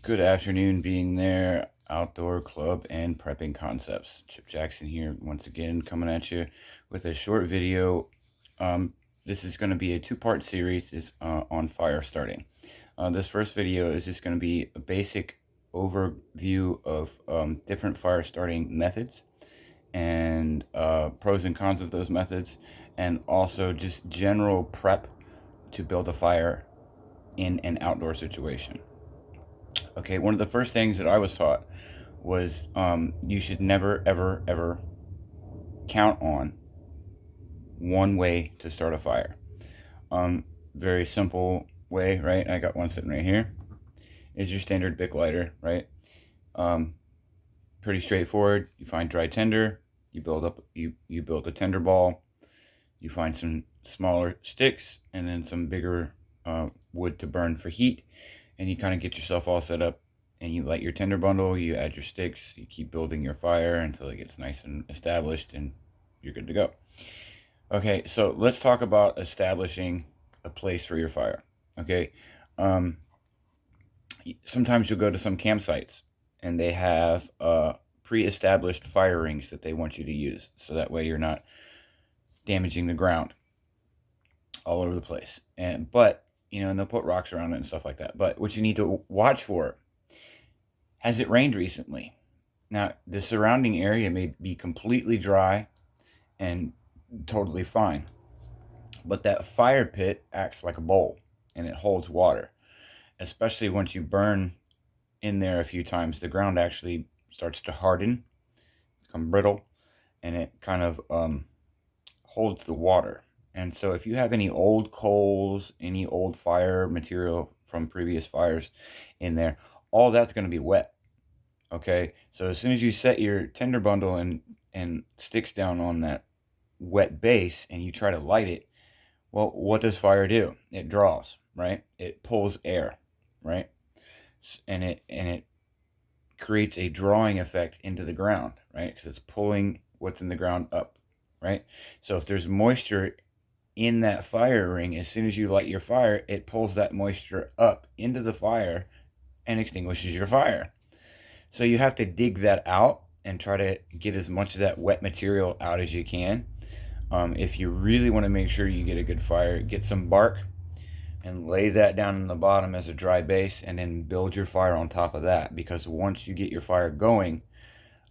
Good afternoon, being there, outdoor club and prepping concepts. Chip Jackson here once again, coming at you with a short video. This is going to be a two-part series on fire starting. This first video is just going to be a basic overview of different fire starting methods and pros and cons of those methods, and also just general prep to build a fire in an outdoor situation. Okay, one of the first things that I was taught was you should never, ever, ever count on one way to start a fire. Very simple way, right? I got one sitting right here. Is your standard Bic lighter, right? Pretty straightforward. You find dry tinder. You build a tinder ball. You find some smaller sticks and then some bigger wood to burn for heat, and you kind of get yourself all set up, and you light your tinder bundle, you add your sticks, you keep building your fire until it gets nice and established, and you're good to go. Okay, so let's talk about establishing a place for your fire. Okay, sometimes you'll go to some campsites and they have pre-established fire rings that they want you to use, so that way you're not damaging the ground all over the place. And they'll put rocks around it and stuff like that. But what you need to watch for: has it rained recently? Now, the surrounding area may be completely dry and totally fine, but that fire pit acts like a bowl and it holds water. Especially once you burn in there a few times, the ground actually starts to harden, become brittle, and it kind of holds the water. And so if you have any old coals, any old fire material from previous fires in there, all that's going to be wet. Okay, so as soon as you set your tinder bundle and sticks down on that wet base and you try to light it, well, what does fire do? It draws, right? It pulls air, right? And it creates a drawing effect into the ground, right? Because it's pulling what's in the ground up, right? So if there's moisture in that fire ring, as soon as you light your fire, it pulls that moisture up into the fire and extinguishes your fire. So you have to dig that out and try to get as much of that wet material out as you can. If you really want to make sure you get a good fire, get some bark and lay that down in the bottom as a dry base, and then build your fire on top of that. Because once you get your fire going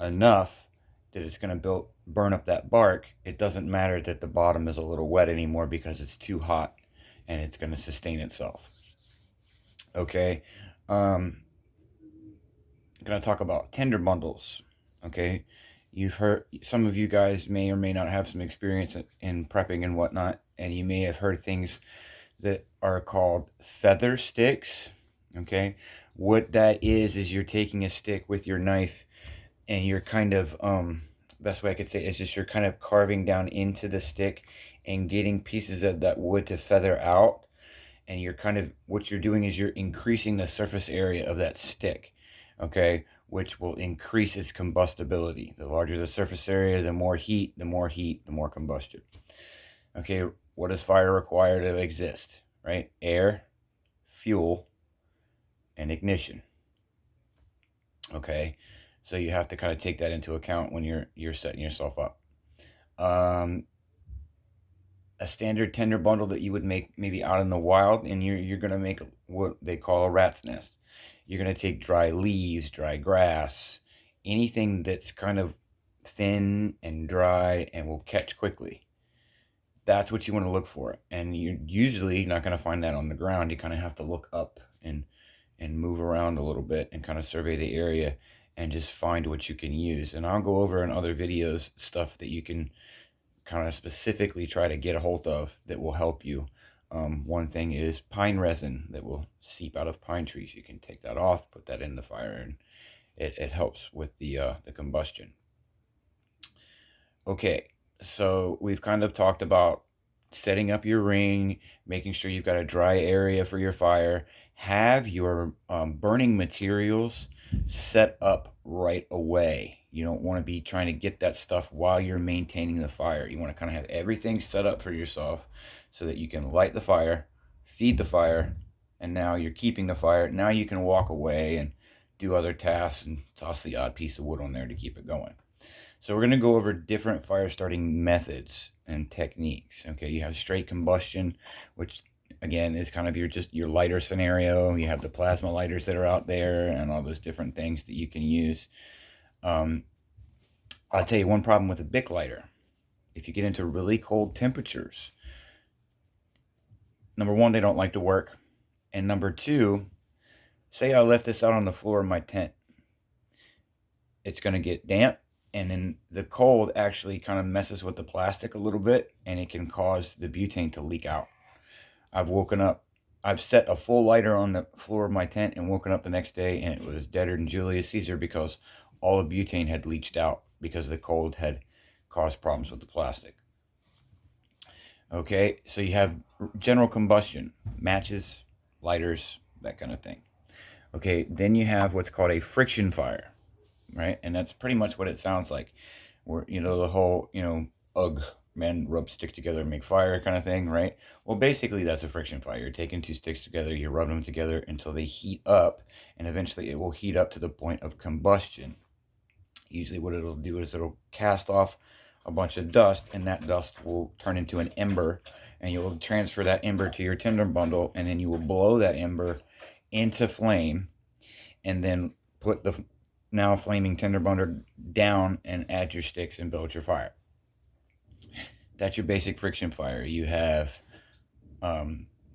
enough that it's going to burn up that bark, it doesn't matter that the bottom is a little wet anymore, because it's too hot and it's going to sustain itself. Okay, I'm going to talk about tinder bundles. Okay, you've heard, some of you guys may or may not have some experience in prepping and whatnot, and you may have heard things that are called feather sticks. Okay, what that is you're taking a stick with your knife, and you're kind of best way I could say is just you're kind of carving down into the stick and getting pieces of that wood to feather out. And you're kind of, what you're doing is you're increasing the surface area of that stick, okay, which will increase its combustibility. The larger the surface area, the more heat, the more combustion. Okay, what does fire require to exist, right? Air, fuel, and ignition. Okay, so you have to kind of take that into account when you're setting yourself up. A standard tinder bundle that you would make maybe out in the wild, and you're going to make what they call a rat's nest. You're going to take dry leaves, dry grass, anything that's kind of thin and dry and will catch quickly. That's what you want to look for. And you're usually not going to find that on the ground. You kind of have to look up and move around a little bit and kind of survey the area and just find what you can use. And I'll go over in other videos stuff that you can kind of specifically try to get a hold of that will help you. One thing is pine resin that will seep out of pine trees. You can take that off, put that in the fire, and it helps with the combustion. Okay, so we've kind of talked about setting up your ring, making sure you've got a dry area for your fire. Have your burning materials set up right away. You don't want to be trying to get that stuff while you're maintaining the fire. You want to kind of have everything set up for yourself so that you can light the fire, feed the fire, and now you're keeping the fire. Now you can walk away and do other tasks and toss the odd piece of wood on there to keep it going. So we're going to go over different fire starting methods and techniques. Okay, you have straight combustion, which again is kind of your lighter scenario. You have the plasma lighters that are out there and all those different things that you can use. I'll tell you one problem with a Bic lighter. If you get into really cold temperatures, number one, they don't like to work. And number two, say I left this out on the floor of my tent. It's going to get damp, and then the cold actually kind of messes with the plastic a little bit, and it can cause the butane to leak out. I've set a full lighter on the floor of my tent and woken up the next day, and it was deader than Julius Caesar because all the butane had leached out because the cold had caused problems with the plastic. Okay, so you have general combustion, matches, lighters, that kind of thing. Okay, then you have what's called a friction fire, right? And that's pretty much what it sounds like. Where, the whole, ugh, men rub stick together and make fire kind of thing, right? Well, basically that's a friction fire. You're taking two sticks together, you rub them together until they heat up, and eventually it will heat up to the point of combustion. Usually what it'll do is it'll cast off a bunch of dust, and that dust will turn into an ember, and you'll transfer that ember to your tinder bundle, and then you will blow that ember into flame, and then put the now flaming tinder bundle down and add your sticks and build your fire. That's your basic friction fire. You have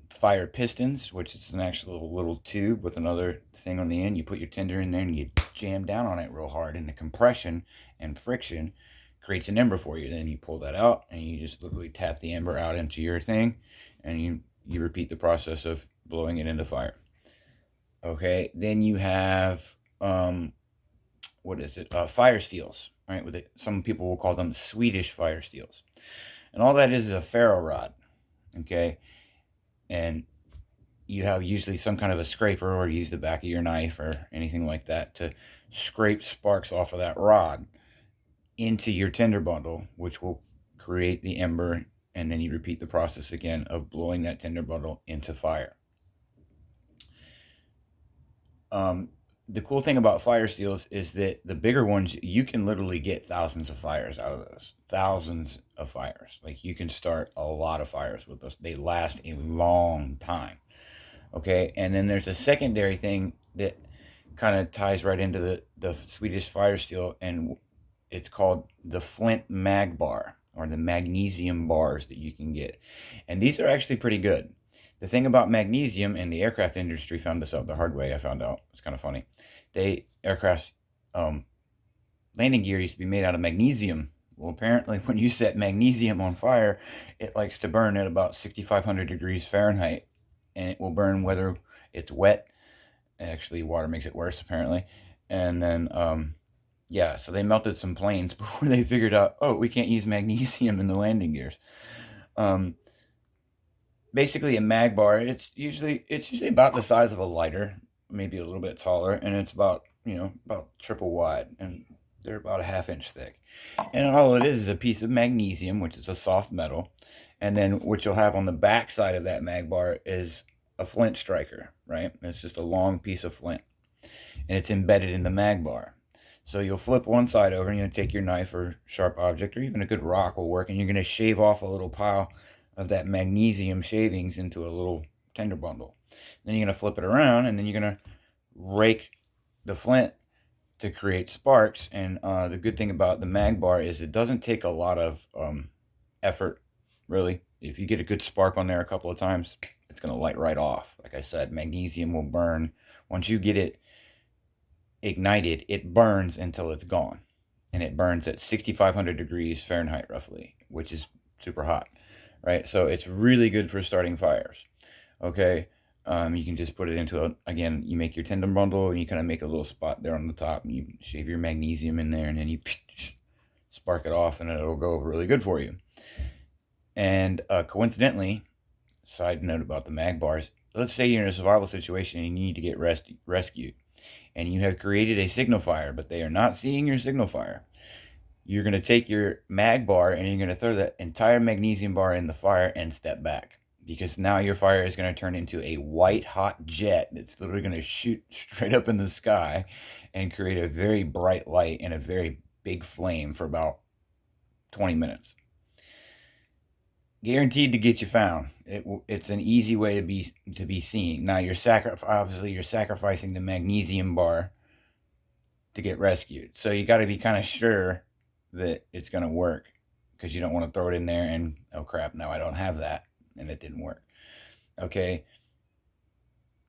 fire pistons, which is an actual little tube with another thing on the end. You put your tinder in there and you jam down on it real hard, and the compression and friction creates an ember for you. Then you pull that out and you just literally tap the ember out into your thing, and you repeat the process of blowing it into fire. Okay, then you have fire steels, right? Some people will call them Swedish fire steels, and all that is a ferro rod. Okay, and you have usually some kind of a scraper, or use the back of your knife or anything like that to scrape sparks off of that rod into your tinder bundle, which will create the ember, and then you repeat the process again of blowing that tinder bundle into fire. The cool thing about fire steels is that the bigger ones, you can literally get thousands of fires out of those. Thousands of fires. Like, you can start a lot of fires with those. They last a long time. Okay, and then there's a secondary thing that kind of ties right into the Swedish fire steel, and it's called the flint mag bar, or the magnesium bars that you can get. And these are actually pretty good. The thing about magnesium, and the aircraft industry found this out the hard way, I found out. It's kind of funny. Aircraft landing gear used to be made out of magnesium. Well, apparently when you set magnesium on fire, it likes to burn at about 6,500 degrees Fahrenheit. And it will burn whether it's wet. Actually, water makes it worse, apparently. And then, so they melted some planes before they figured out, we can't use magnesium in the landing gears. Basically, a mag bar, it's usually about the size of a lighter, maybe a little bit taller, and it's about triple wide, and they're about a ½ inch thick. And all it is a piece of magnesium, which is a soft metal, and then what you'll have on the back side of that mag bar is a flint striker, right? It's just a long piece of flint, and it's embedded in the mag bar. So you'll flip one side over, and you'll take your knife or sharp object, or even a good rock will work, and you're going to shave off a little pile of that magnesium shavings into a little tinder bundle. Then you're going to flip it around, and then you're going to rake the flint to create sparks. And the good thing about the mag bar is it doesn't take a lot of effort, really. If you get a good spark on there a couple of times, it's going to light right off. Like I said, magnesium will burn. Once you get it ignited, it burns until it's gone. And it burns at 6,500 degrees Fahrenheit, roughly, which is super hot. Right, so it's really good for starting fires. Okay, you can just put it into again, you make your tinder bundle, and you kind of make a little spot there on the top, and you shave your magnesium in there, and then you spark it off, and it'll go really good for you. And coincidentally, side note about the mag bars, let's say you're in a survival situation and you need to get rescued, and you have created a signal fire, but they are not seeing your signal fire. You're going to take your mag bar and you're going to throw that entire magnesium bar in the fire and step back. because now your fire is going to turn into a white hot jet that's literally going to shoot straight up in the sky and create a very bright light and a very big flame for about 20 minutes. Guaranteed to get you found. It's an easy way to be seen. Now obviously you're sacrificing the magnesium bar to get rescued, so you got to be kind of sure that it's going to work, because you don't want to throw it in there and, oh crap, now I don't have that and it didn't work. Okay,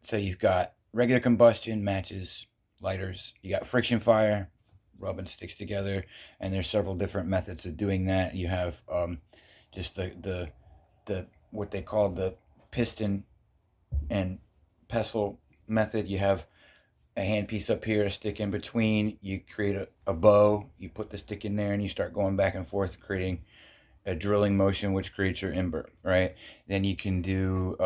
so you've got regular combustion, matches, lighters. You got friction fire, rubbing sticks together, and there's several different methods of doing that. You have just the what they call the piston and pestle method. You have a handpiece up here, a stick in between. You create a bow. You put the stick in there, and you start going back and forth, creating a drilling motion, which creates your ember, right? Then you can do,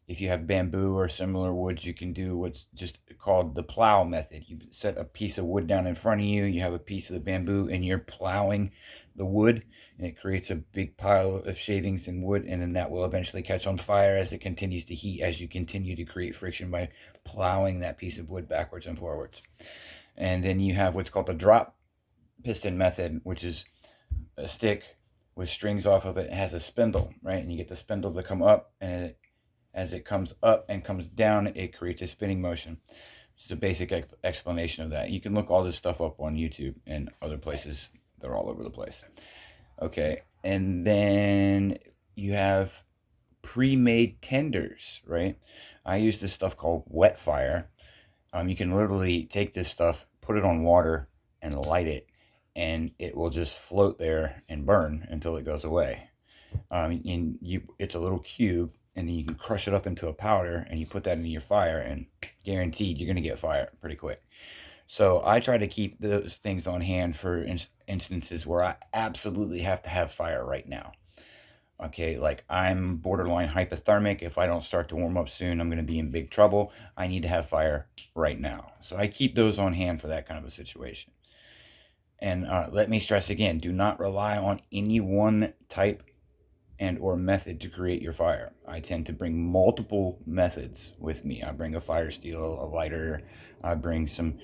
if you have bamboo or similar woods, you can do what's just called the plow method. You set a piece of wood down in front of you, you have a piece of the bamboo, and you're plowing the wood, and it creates a big pile of shavings and wood, and then that will eventually catch on fire as it continues to heat, as you continue to create friction by plowing that piece of wood backwards and forwards. And then you have what's called the drop piston method, which is a stick with strings off of it. It has a spindle, right? And you get the spindle to come up, and as it comes up and comes down, it creates a spinning motion. It's a basic explanation of that. You can look all this stuff up on YouTube and other places. They're all over the place. Okay, and then you have pre-made tenders, right? I use this stuff called wet fire. You can literally take this stuff, put it on water, and light it, and it will just float there and burn until it goes away. It's a little cube, and then you can crush it up into a powder, and you put that into your fire, and guaranteed you're going to get fire pretty quick. So I try to keep those things on hand for instances where I absolutely have to have fire right now. Okay, like I'm borderline hypothermic. If I don't start to warm up soon, I'm going to be in big trouble. I need to have fire right now. So I keep those on hand for that kind of a situation. And let me stress again, do not rely on any one type and or method to create your fire. I tend to bring multiple methods with me. I bring a fire steel, a lighter. I bring some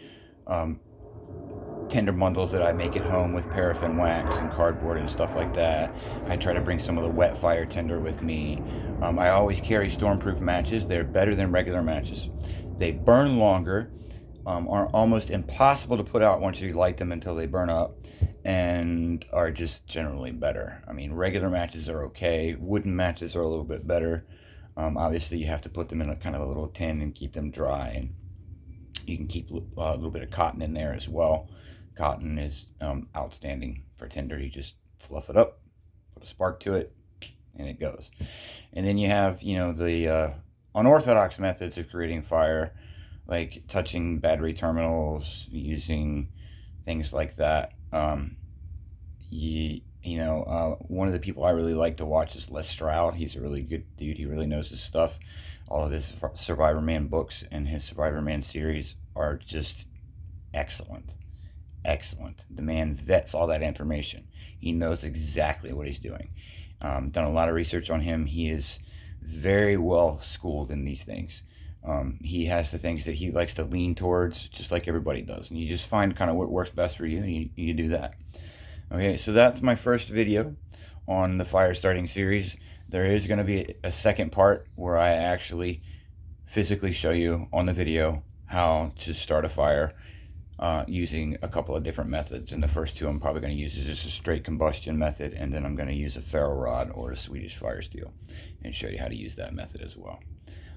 tinder bundles that I make at home with paraffin wax and cardboard and stuff like that. I try to bring some of the wet fire tinder with me. I always carry stormproof matches. They're better than regular matches. They burn longer, are almost impossible to put out once you light them until they burn up, and are just generally better. I mean, regular matches are okay. Wooden matches are a little bit better. Obviously, you have to put them in a kind of a little tin and keep them dry, and you can keep a little bit of cotton in there as well. Cotton is outstanding for tinder. You just fluff it up, put a spark to it, and it goes. And then you have, the unorthodox methods of creating fire, like touching battery terminals, using things like that. One of the people I really like to watch is Les Stroud. He's a really good dude. He really knows his stuff. All of his Survivor Man books and his Survivor Man series are just excellent. Excellent. The man vets all that information. He knows exactly what he's doing. Done a lot of research on him. He is very well schooled in these things. He has the things that he likes to lean towards, just like everybody does. And you just find kind of what works best for you, and you do that. Okay, so that's my first video on the fire starting series. There is going to be a second part where I actually physically show you on the video how to start a fire using a couple of different methods. And the first two I'm probably going to use is just a straight combustion method, and then I'm going to use a ferro rod or a Swedish fire steel and show you how to use that method as well.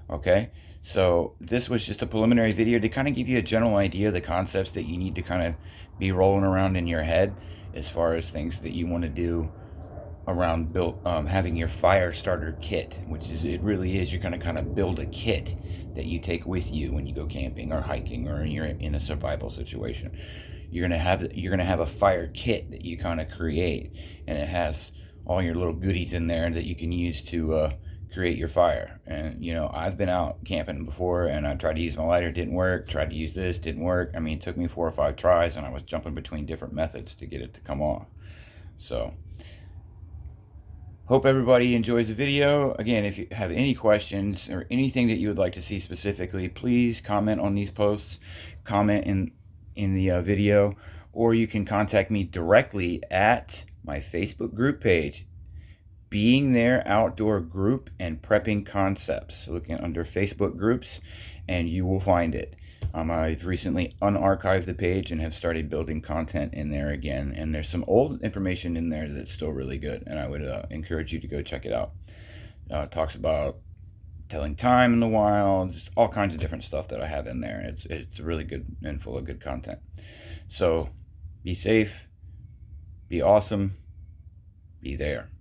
Okay, so this was just a preliminary video to kind of give you a general idea of the concepts that you need to kind of be rolling around in your head as far as things that you want to do around having your fire starter kit, which is, it really is, you're going to kind of build a kit that you take with you when you go camping or hiking or you're in a survival situation. You're going to have a fire kit that you kind of create, and it has all your little goodies in there that you can use to create your fire. And I've been out camping before, and I tried to use my lighter, didn't work. Tried to use this, didn't work. I mean, it took me 4 or 5 tries, and I was jumping between different methods to get it to come off. So Hope everybody enjoys the video. Again, if you have any questions or anything that you would like to see specifically, please comment on these posts, comment in the video, or you can contact me directly at my Facebook group page, Being There Outdoor Group and Prepping Concepts. Looking under Facebook groups and you will find it. I've recently unarchived the page and have started building content in there again. And there's some old information in there that's still really good. And I would encourage you to go check it out. It talks about telling time in the wild, just all kinds of different stuff that I have in there. It's really good and full of good content. So be safe, be awesome, be there.